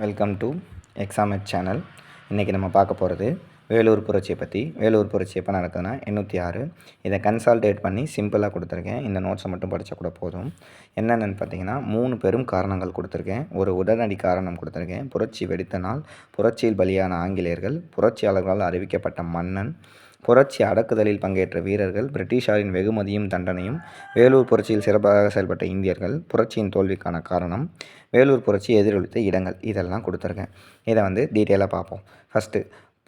Welcome to எக்ஸாமெட் channel. இன்றைக்கி நம்ம பார்க்க போகிறது வேலூர் புரட்சியை பற்றி. வேலூர் புரட்சி எப்போ நடக்குதுன்னா 806. இதை கன்சால்டேட் பண்ணி சிம்பிளாக கொடுத்துருக்கேன். இந்த நோட்ஸை மட்டும் படித்தா கூட போதும். என்னென்னு பார்த்தீங்கன்னா 3 பெரும் காரணங்கள் கொடுத்துருக்கேன். ஒரு உடனடி காரணம் கொடுத்துருக்கேன். புரட்சி வெடித்த நாள், புரட்சியில் பலியான ஆங்கிலேயர்கள், புரட்சியாளர்களால் அறிவிக்கப்பட்ட மன்னன், புரட்சி அடக்குதலில் பங்கேற்ற வீரர்கள், பிரிட்டிஷாரின் வெகுமதியும் தண்டனையும், வேலூர் புரட்சியில் சிறப்பாக செயல்பட்ட இந்தியர்கள், புரட்சியின் தோல்விக்கான காரணம், வேலூர் புரட்சி எதிரொலித்த இடங்கள், இதெல்லாம் கொடுத்துருக்கேன். இதை டீட்டெயிலாக பார்ப்போம். ஃபஸ்ட்டு,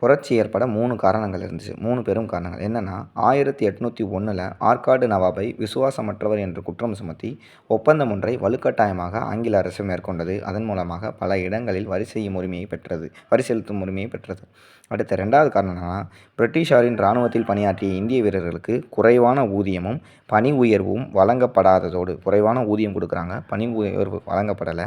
புரட்சி ஏற்பட 3 காரணங்கள் இருந்துச்சு. 3 பெரும் காரணங்கள் என்னென்னா, 1801 ஆற்காடு நவாபை விசுவாசமற்றவர் என்று குற்றம் சுமத்தி ஒப்பந்தம் ஒன்றை வலுக்கட்டாயமாக ஆங்கில அரசு மேற்கொண்டது. அதன் மூலமாக பல இடங்களில் வரி செலுத்தும் உரிமையை பெற்றது. அடுத்த 2வது காரணம் என்னென்னா, பிரிட்டிஷாரின் இராணுவத்தில் பணியாற்றிய இந்திய வீரர்களுக்கு குறைவான ஊதியமும் பணி உயர்வும் வழங்கப்படாததோடு, குறைவான ஊதியம் கொடுக்குறாங்க, பணி உயர்வு வழங்கப்படலை.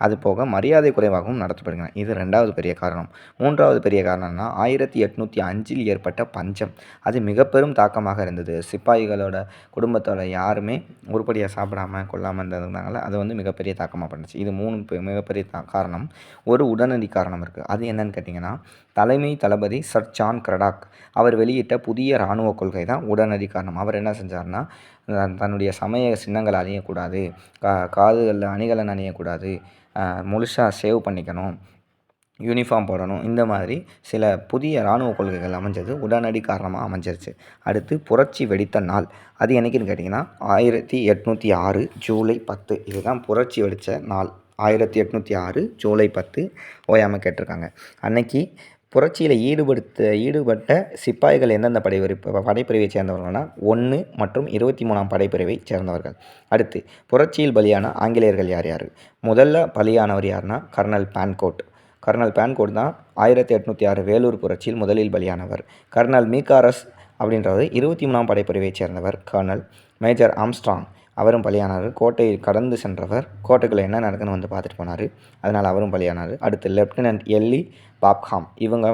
அது போக மரியாதை குறைவாகவும் நடத்தப்படுகிறது. இது 2வது பெரிய காரணம். 3வது பெரிய காரணம்னா 1805 ஏற்பட்ட பஞ்சம். அது மிக பெரும் தாக்கமாக இருந்தது. சிப்பாய்களோட குடும்பத்தோட யாருமே உருப்படியாக சாப்பிடாமல் கொள்ளாமல் இருந்ததுனால அது மிகப்பெரிய தாக்கமாக பண்ணுச்சு. இது 3 மிகப்பெரிய காரணம். ஒரு உடனடி காரணம் இருக்குது. அது என்னன்னு கேட்டிங்கன்னா, தலைமை தளபதி சர் ஜான் கிரடாக் அவர் வெளியிட்ட புதிய இராணுவ கொள்கை தான் உடனடி காரணம். அவர் என்ன செஞ்சார்னா, தன்னுடைய சமய சின்னங்கள் அணியக்கூடாது, காதுகளில் அணிகலன் அணியக்கூடாது, முழுசாக சேவ் பண்ணிக்கணும், யூனிஃபார்ம் போடணும், இந்த மாதிரி சில புதிய இராணுவ கொள்கைகள் அமைஞ்சது உடனடி காரணமாக அமைஞ்சிருச்சு. அடுத்து புரட்சி வெடித்த நாள். அது என்னைக்குன்னு கேட்டிங்கன்னா 1806 ஜூலை 10. இதுதான் புரட்சி வெடித்த நாள். 1806 ஜூலை 10 ஓயாமல் கேட்டிருக்காங்க. அன்னைக்கு புரட்சியில் ஈடுபட்ட சிப்பாய்கள் எந்தெந்த படைப்பிரிவை சேர்ந்தவர்கள்னா 1 மற்றும் 23ஆம் படைப்பிரிவை சேர்ந்தவர்கள். அடுத்து புரட்சியில் பலியான ஆங்கிலேயர்கள் யார் யார்? முதல்ல பலியானவர் யாருன்னா கர்னல் பான்கோட். கர்னல் பான்கோட் தான் 1806 வேலூர் புரட்சியில் முதலில் பலியானவர். கர்னல் மீகாரஸ் அப்படின்றவர் 23ஆம் படைப்பிரிவை சேர்ந்தவர். கர்னல் மேஜர் ஆம்ஸ்ட்ராங் அவரும் பலியானார். கோட்டையை கடந்து சென்றவர். கோட்டைக்குள்ளே என்ன நடக்குன்னு பார்த்துட்டு போனார். அதனால் அவரும் பலியானார். அடுத்து லெப்டினன்ட் எல்லி பாப்ஹாம். இவங்க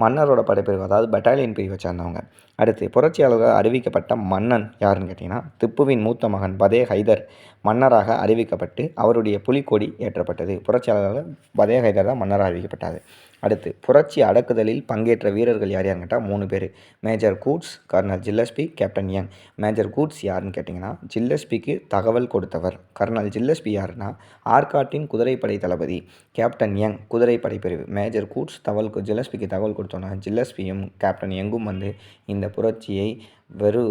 மன்னரோட படைப்பிரிவு, அதாவது பட்டாலியன் பிரிவை சேர்ந்தவங்க. அடுத்து புரட்சியாளர்கள் அறிவிக்கப்பட்ட மன்னன் யாருன்னு கேட்டிங்கன்னா, திப்புவின் மூத்த மகன் பதே ஹைதர் மன்னராக அறிவிக்கப்பட்டு அவருடைய புலிக்கொடி ஏற்றப்பட்டது. புரட்சியாளர்கள் பதே ஹைதர் தான் மன்னராக அறிவிக்கப்பட்டார். அடுத்து புரட்சி அடக்குதலில் பங்கேற்ற வீரர்கள் யார் யாருன்னு கேட்டால் 3 பேர். Major Coates, colonel Gillespie, captain Young. Major Coates யாருன்னு கேட்டிங்கன்னா, ஜில்லஸ்பிக்கு தகவல் கொடுத்தவர். கர்னல் ஜில்லஸ்பி யாருன்னா, ஆற்காட்டின் குதிரைப்படை தளபதி. கேப்டன் யங் குதிரைப்படை பிரிவு. மேஜர் கூட்ஸ் ஜில்லஸ்பிக்கு தகவல் கொடுத்தோன்னா ஜில்லஸ்பியும் கேப்டன் யங்கும் இந்த புரட்சியை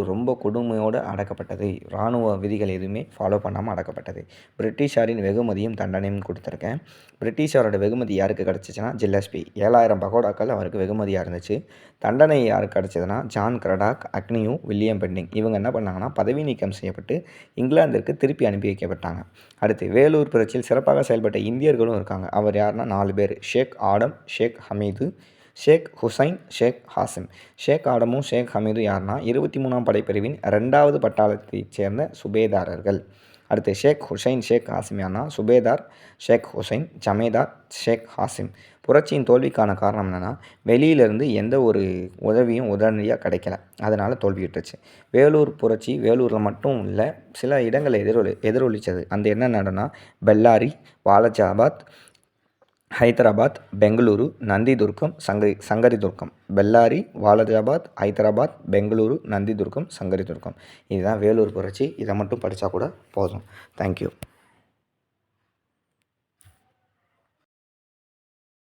ரொம்ப கொடுமையோடு அடக்கப்பட்டது. இராணுவ விதிகள் எதுவுமே ஃபாலோ பண்ணாமல் அடக்கப்பட்டது. பிரிட்டிஷாரின் வெகுமதியும் தண்டனையும் கொடுத்துருக்கேன். பிரிட்டிஷாரோட வெகுமதி யாருக்கு கிடச்சிச்சின்னா ஜில்லஸ்பி. 7000 பகோடாக்கள் அவருக்கு வெகுமதியாக இருந்துச்சு. தண்டனை யாருக்கு கிடச்சதுன்னா John Cradock, Agnew, William Bentinck. இவங்க என்ன பண்ணாங்கன்னா, பதவி நீக்கம் செய்யப்பட்டு இங்கிலாந்திற்கு திருப்பி அனுப்பி வைக்கப்பட்டாங்க. அடுத்து வேலூர் புரட்சியில் சிறப்பாக செயல்பட்ட இந்தியர்களும் இருக்காங்க. அவர் யாருன்னா 4 பேர். ஷேக் ஆடம், ஷேக் ஹமீது, ஷேக் ஹுசைன், ஷேக் ஹாசிம். ஷேக் ஆடமும் ஷேக் ஹமீதும் யாருன்னா 23ஆம் படைப்பிரிவின் 2வது பட்டாளத்தைச் சேர்ந்த சுபேதாரர்கள். அடுத்து ஷேக் ஹுசைன், ஷேக் ஹாசிம் யாருன்னா சுபேதார் ஷேக் ஹுசைன், ஜமேதார் ஷேக் ஹாசிம். புரட்சியின் தோல்விக்கான காரணம் என்னென்னா, வெளியிலேருந்து எந்த ஒரு உதவியும் உடனடியாக கிடைக்கல, அதனால் தோல்வியுற்றுச்சு. வேலூர் புரட்சி வேலூரில் மட்டும் இல்லை, சில இடங்களில் எதிரொலித்தது. அந்த என்ன நடனா, பெல்லாரி, வாலஜாபாத், ஹைதராபாத், பெங்களூரு, நந்திதுர்க்கம், சங்கரிதுர்க்கம். பெல்லாரி, வாலஜாபாத், ஹைதராபாத், பெங்களூரு, நந்திதுர்க்கம், சங்கரிதுர்க்கம். இதுதான் வேலூர் புரட்சி. இதை மட்டும் படித்தா கூட போதும். தேங்க்யூ.